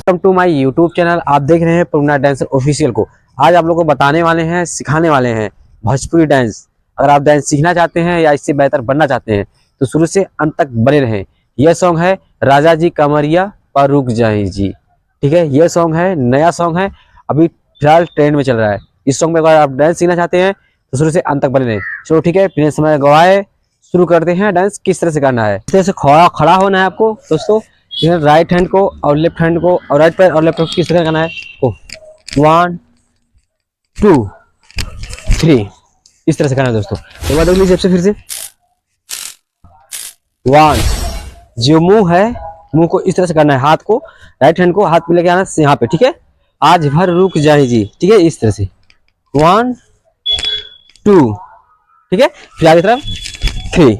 Welcome to my YouTube channel. आप देख रहे हैं पूर्णा डांसर ऑफिशियल को। आज आप लोगों को बताने वाले हैं, सिखाने वाले हैं भोजपुरी डांस। अगर आप डांस सीखना चाहते हैं या इससे बेहतर बनना चाहते हैं तो शुरू से अंत तक बने रहें। यह सॉन्ग है राजा जी कमरिया पर रुक जाए जी। ठीक है, यह सॉन्ग है, नया सॉन्ग है, अभी फिलहाल ट्रेंड में चल रहा है। इस सॉन्ग में अगर आप डांस सीखना चाहते हैं तो शुरू से अंत तक बने रहें। चलो ठीक है, बिना समय गवाए शुरू करते हैं। डांस किस तरह से करना है, इस तरह से खड़ा होना है आपको दोस्तों। राइट हैंड को और लेफ्ट हैंड को और राइट पैर और लेफ्ट हैंड को किस तरह करना है, 1 2 3 इस तरह से करना है दोस्तों। एक बार देख लीजिए फिर से 1। जो मुंह है, मुंह को इस तरह से करना है, हाथ को राइट हैंड को हाथ पे लेके आना यहाँ पे। ठीक है, आज भर रुक जाए जी। ठीक है, इस तरह से 1 2। ठीक है, फिर आगे तरफ 3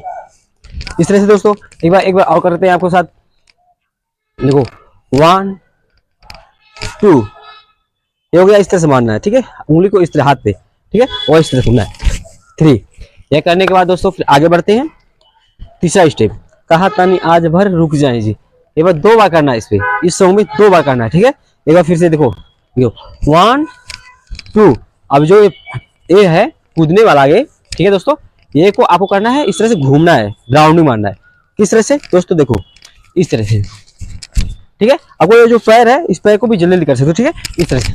इस तरह से दोस्तों। एक बार और करते हैं आपको साथ। देखो 1 2 ये हो गया। इस तरह से मारना है। ठीक है, उंगली को इस तरह हाथ पे, ठीक है, और इस तरह से घूमना है। 3 ये करने के बाद दोस्तों फिर आगे बढ़ते हैं। तीसरा स्टेप, कहा तानी आज भर रुक जाए जी। एक बार 2 बार करना है इस पे, इस सॉन्ग में 2 बार करना है। ठीक है, एक बार फिर से देखो 1 2। अब जो ये है कूदने वाला आगे, ठीक है दोस्तों, ये को आपको करना है इस तरह से घूमना है, राउंडिंग मारना है। किस तरह से दोस्तों, देखो इस तरह से। ठीक है, आपको ये जो पैर है इस पैर को भी जल्दी कर सकते हो। ठीक है, इस तरह से,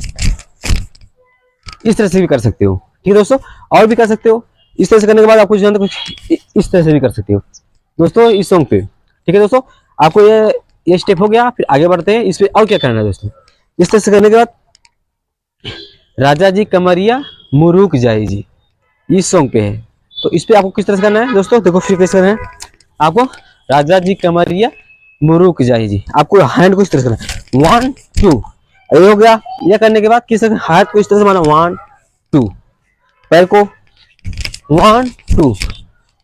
इस तरह से भी कर सकते हो। ठीक है दोस्तों, और भी कर सकते हो। इस तरह से करने के बाद आपको जानते कुछ इस तरह से भी कर सकते हो दोस्तों इस सॉन्ग पे। ठीक है दोस्तों, आपको ये स्टेप हो गया। फिर आगे बढ़ते हैं। इस पे और क्या करना है दोस्तों, इस तरह से करने के बाद राजा जी कमरिया मुरुक जाए जी, इस सॉन्ग पे है। तो इस पे आपको किस तरह से करना है दोस्तों, देखो फिर कैसे करना है आपको। राजा जी कमरिया मुरुक जाए जी, आपको हैंड को इस तरह से करना है 1 2। ये हो गया। यह करने के बाद किस तरह हाथ को इस तरह से मारना 1 2, पैर को 1 2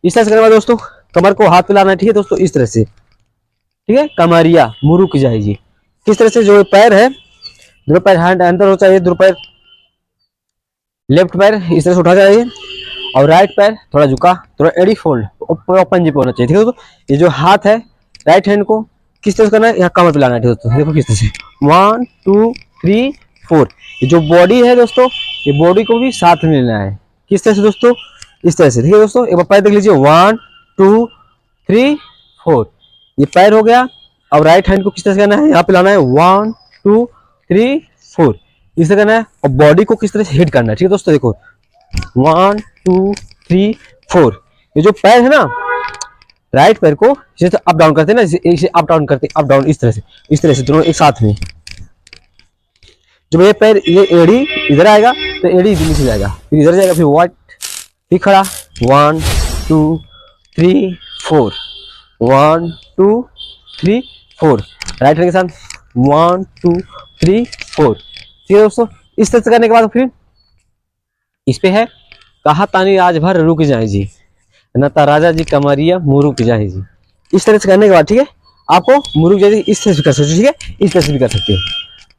इस तरह से करने के बाद दोस्तों कमर को हाथ पे लाना है। ठीक है दोस्तों, इस तरह से। ठीक है, कमरिया मुरुक जाए जी। किस तरह से, जो पैर है दोनों पैर हैंड अंदर हो चाहिए, दोनों पैर लेफ्ट पैर इस तरह से उठा चाहिए और राइट पैर थोड़ा झुका, थोड़ा एडी फोल्ड ओपन जिप होना चाहिए। ठीक है दोस्तों, ये जो हाथ है राइट हैंड को किस तरह से करना है, यहाँ कमर पे लाना है। ठीक है दोस्तों, देखो किस तरह से 1 2 3 4। ये जो बॉडी है दोस्तों, ये बॉडी को भी साथ में लेना है। किस तरह से दोस्तों, इस तरह से। ठीक है दोस्तों, एक बार पैर देख लीजिए 1 2 3 4 ये पैर हो गया। और राइट हैंड को किस तरह से करना है, यहाँ पे लाना है 1 2 3 4 इस तरह करना है। और बॉडी को किस तरह से हिट करना है। ठीक है दोस्तों, देखो 1 2 3 4। ये जो पैर है ना, राइट पैर को जैसे अप डाउन करते हैं ना, इसे अप डाउन करते अप डाउन इस तरह से दोनों एक साथ में। जब ये पैर, ये एड़ी इधर आएगा तो एड़ी इधर नीचे जाएगा, फिर इधर जाएगा, फिर व्हाट, फिर खड़ा 1 2 3 4 1 2 3 4 राइट हैंड के साथ 1 2 3 4। ठीक है दोस्तों, इस तरह से करने के बाद फिर इस पे है कहा तानी आज भर रुक जाए जी, नता राजा जी कमरिया मुरुक जाए जी। इस तरह से करने के बाद ठीक है, आपको मुरुक जाए जी इस तरह से कर सकते हो। ठीक है, इस तरह से भी कर सकते हो।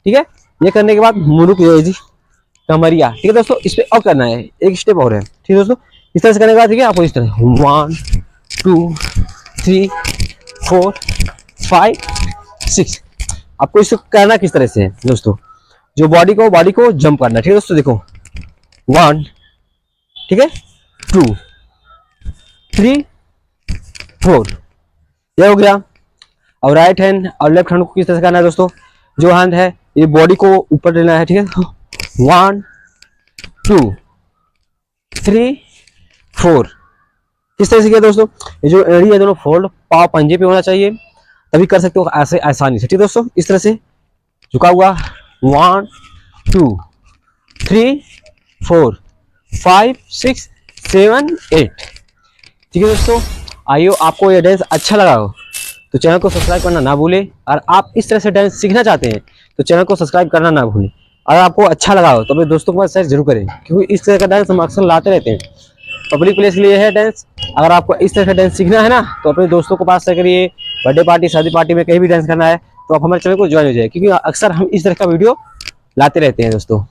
ठीक है, ये करने के बाद मुरुक जाए जी कमरिया। ठीक है दोस्तों, इस पे और करना है, एक स्टेप और है। ठीक है दोस्तों, इस तरह से करने के बाद ठीक है, आपको इस तरह 1 2 3 4 5 6 आपको इसको करना किस तरह से है दोस्तों, जो बॉडी को जंप करना है। ठीक है दोस्तों, देखो 1 ठीक है 2 3 4 ये हो गया। और राइट हैंड और लेफ्ट हैंड को किस तरह से करना है दोस्तों, जो हैंड है ये बॉडी को ऊपर लेना है। ठीक है, 1 2 3 4 किस तरह से किया दोस्तों, ये जो एड़ी है दोनों फोल्ड पाव पंजे पे होना चाहिए, तभी कर सकते हो ऐसे आसानी से। ठीक है दोस्तों, इस तरह से झुका हुआ 1 2 3 4 5 6 7 8। ठीक है दोस्तों, आइयो आपको ये डांस अच्छा लगा हो तो चैनल को सब्सक्राइब करना ना भूलें। और आप इस तरह से डांस सीखना चाहते हैं तो चैनल को सब्सक्राइब करना ना भूलें। अगर आपको अच्छा लगा हो तो अपने दोस्तों के पास शेयर जरूर करें, क्योंकि इस तरह का डांस हम अक्सर लाते रहते हैं। पब्लिक प्लेस के लिए है डांस। अगर आपको इस तरह का डांस सीखना है ना तो अपने दोस्तों के पास शेयर करिए। बर्थडे पार्टी, शादी पार्टी में कहीं भी डांस करना है तो आप हमारे चैनल को ज्वाइन हो जाए, क्योंकि अक्सर हम इस तरह का वीडियो लाते रहते हैं दोस्तों।